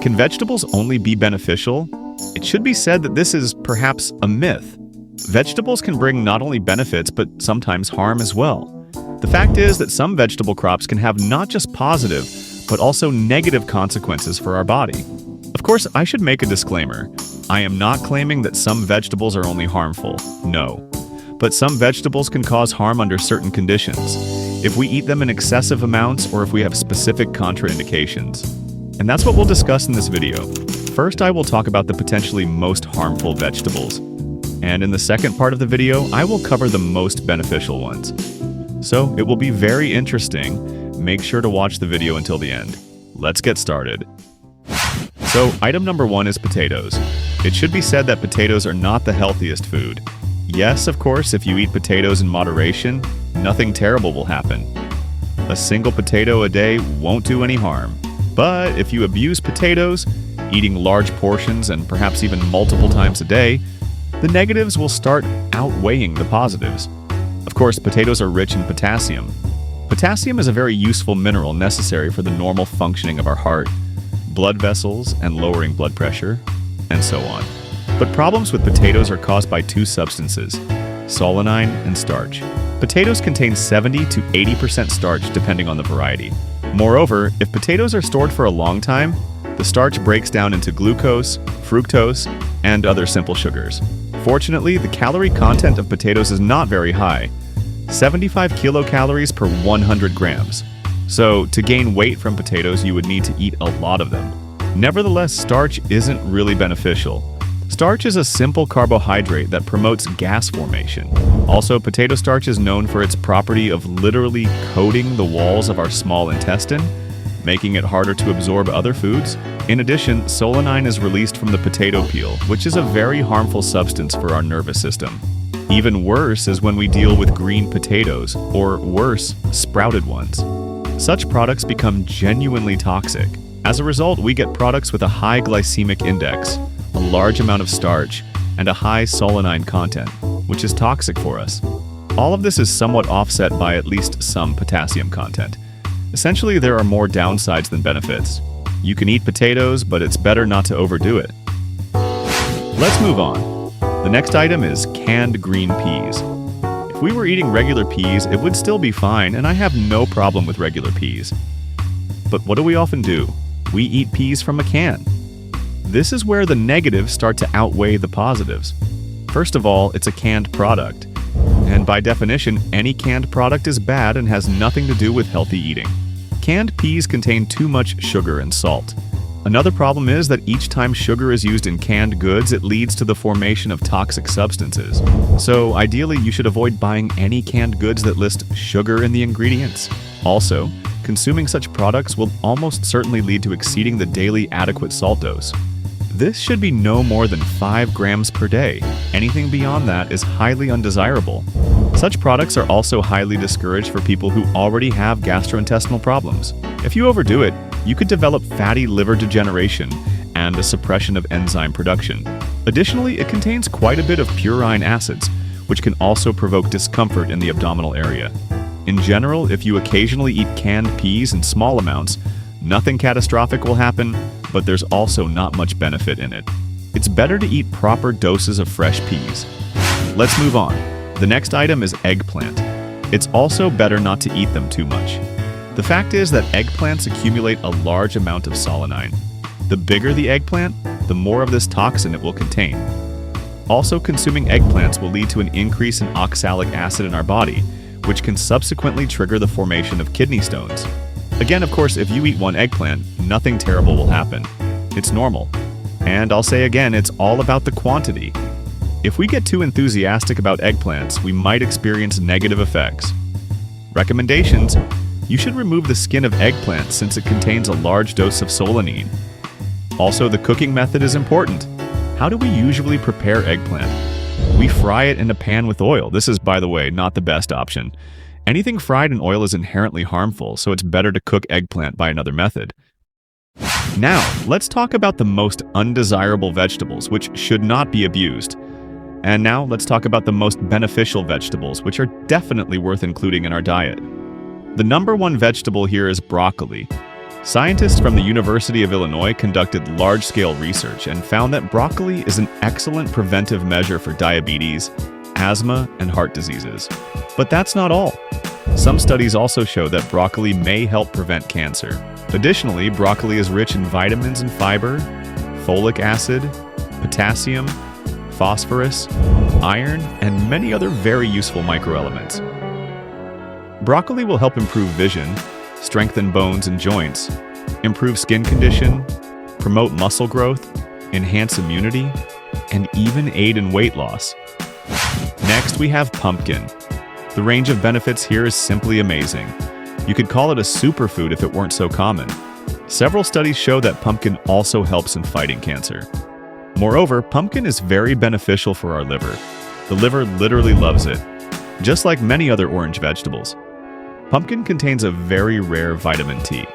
Can vegetables only be beneficial? It should be said that this is perhaps a myth. Vegetables can bring not only benefits, but sometimes harm as well. The fact is that some vegetable crops can have not just positive, but also negative consequences for our body. Of course, I should make a disclaimer. I am not claiming that some vegetables are only harmful. No. But some vegetables can cause harm under certain conditions, if we eat them in excessive amounts or if we have specific contraindications. And that's what we'll discuss in this video. First, I will talk about the potentially most harmful vegetables. And in the second part of the video, I will cover the most beneficial ones. So it will be very interesting. Make sure to watch the video until the end. Let's get started. So item number 1 is potatoes. It should be said that potatoes are not the healthiest food. Yes, of course, if you eat potatoes in moderation, nothing terrible will happen. A single potato a day won't do any harm. But if you abuse potatoes, eating large portions and perhaps even multiple times a day, the negatives will start outweighing the positives. Of course, potatoes are rich in potassium. Potassium is a very useful mineral necessary for the normal functioning of our heart, blood vessels, and lowering blood pressure, and so on. But problems with potatoes are caused by two substances, solanine and starch. Potatoes contain 70 to 80% starch depending on the variety. Moreover, if potatoes are stored for a long time, the starch breaks down into glucose, fructose, and other simple sugars. Fortunately, the calorie content of potatoes is not very high, 75 kilocalories per 100 grams. So, to gain weight from potatoes, you would need to eat a lot of them. Nevertheless, starch isn't really beneficial. Starch is a simple carbohydrate that promotes gas formation. Also, potato starch is known for its property of literally coating the walls of our small intestine, making it harder to absorb other foods. In addition, solanine is released from the potato peel, which is a very harmful substance for our nervous system. Even worse is when we deal with green potatoes, or worse, sprouted ones. Such products become genuinely toxic. As a result, we get products with a high glycemic index, a large amount of starch, and a high solanine content, which is toxic for us. All of this is somewhat offset by at least some potassium content. Essentially, there are more downsides than benefits. You can eat potatoes, but it's better not to overdo it. Let's move on. The next item is canned green peas. If we were eating regular peas, it would still be fine, and I have no problem with regular peas. But what do we often do? We eat peas from a can. This is where the negatives start to outweigh the positives. First of all, it's a canned product. And by definition, any canned product is bad and has nothing to do with healthy eating. Canned peas contain too much sugar and salt. Another problem is that each time sugar is used in canned goods, it leads to the formation of toxic substances. So ideally, you should avoid buying any canned goods that list sugar in the ingredients. Also, consuming such products will almost certainly lead to exceeding the daily adequate salt dose. This should be no more than 5 grams per day. Anything beyond that is highly undesirable. Such products are also highly discouraged for people who already have gastrointestinal problems. If you overdo it, you could develop fatty liver degeneration and a suppression of enzyme production. Additionally, it contains quite a bit of purine acids, which can also provoke discomfort in the abdominal area. In general, if you occasionally eat canned peas in small amounts, nothing catastrophic will happen, but there's also not much benefit in it. It's better to eat proper doses of fresh peas. Let's move on. The next item is eggplant. It's also better not to eat them too much. The fact is that eggplants accumulate a large amount of solanine. The bigger the eggplant, the more of this toxin it will contain. Also, consuming eggplants will lead to an increase in oxalic acid in our body, which can subsequently trigger the formation of kidney stones. Again, of course, if you eat one eggplant, nothing terrible will happen. It's normal. And I'll say again, it's all about the quantity. If we get too enthusiastic about eggplants, we might experience negative effects. Recommendations: you should remove the skin of eggplant since it contains a large dose of solanine. Also, the cooking method is important. How do we usually prepare eggplant? We fry it in a pan with oil. This is, by the way, not the best option. Anything fried in oil is inherently harmful, so it's better to cook eggplant by another method. Now, let's talk about the most undesirable vegetables, which should not be abused. And now, let's talk about the most beneficial vegetables, which are definitely worth including in our diet. The number one vegetable here is broccoli. Scientists from the University of Illinois conducted large-scale research and found that broccoli is an excellent preventive measure for diabetes, asthma, and heart diseases. But that's not all. Some studies also show that broccoli may help prevent cancer. Additionally, broccoli is rich in vitamins and fiber, folic acid, potassium, phosphorus, iron, and many other very useful microelements. Broccoli will help improve vision, strengthen bones and joints, improve skin condition, promote muscle growth, enhance immunity, and even aid in weight loss. Next, we have pumpkin. The range of benefits here is simply amazing. You could call it a superfood if it weren't so common. Several studies show that pumpkin also helps in fighting cancer. Moreover, pumpkin is very beneficial for our liver. The liver literally loves it, just like many other orange vegetables. Pumpkin contains a very rare vitamin T.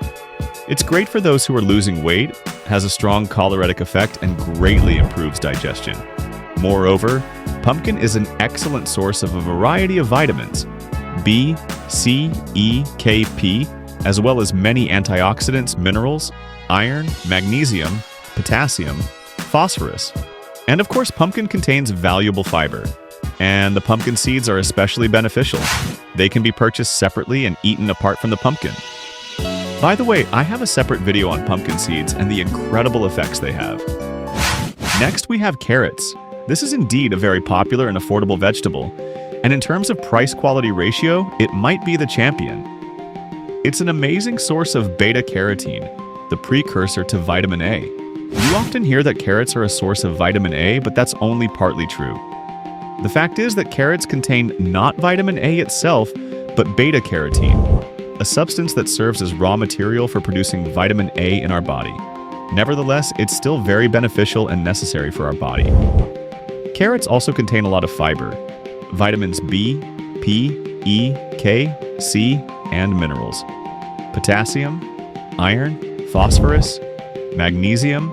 It's great for those who are losing weight, has a strong choleretic effect, and greatly improves digestion. Moreover, pumpkin is an excellent source of a variety of vitamins, B, C, E, K, P, as well as many antioxidants, minerals, iron, magnesium, potassium, phosphorus. And of course, pumpkin contains valuable fiber. And the pumpkin seeds are especially beneficial. They can be purchased separately and eaten apart from the pumpkin. By the way, I have a separate video on pumpkin seeds and the incredible effects they have. Next, we have carrots. This is indeed a very popular and affordable vegetable, and in terms of price-quality ratio, it might be the champion. It's an amazing source of beta-carotene, the precursor to vitamin A. You often hear that carrots are a source of vitamin A, but that's only partly true. The fact is that carrots contain not vitamin A itself, but beta-carotene, a substance that serves as raw material for producing vitamin A in our body. Nevertheless, it's still very beneficial and necessary for our body. Carrots also contain a lot of fiber, vitamins B, P, E, K, C, and minerals, potassium, iron, phosphorus, magnesium,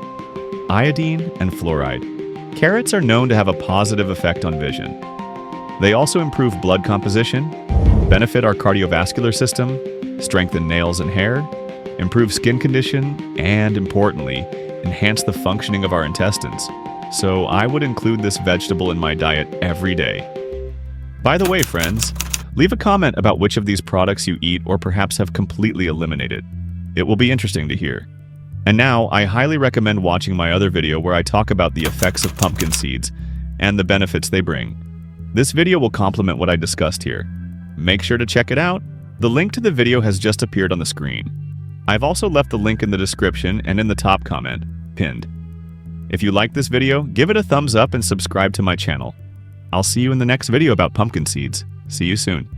iodine, and fluoride. Carrots are known to have a positive effect on vision. They also improve blood composition, benefit our cardiovascular system, strengthen nails and hair, improve skin condition, and importantly, enhance the functioning of our intestines. So I would include this vegetable in my diet every day. By the way, friends, leave a comment about which of these products you eat or perhaps have completely eliminated. It will be interesting to hear. And now, I highly recommend watching my other video where I talk about the effects of pumpkin seeds and the benefits they bring. This video will complement what I discussed here. Make sure to check it out. The link to the video has just appeared on the screen. I've also left the link in the description and in the top comment, pinned. If you liked this video, give it a thumbs up and subscribe to my channel. I'll see you in the next video about pumpkin seeds. See you soon.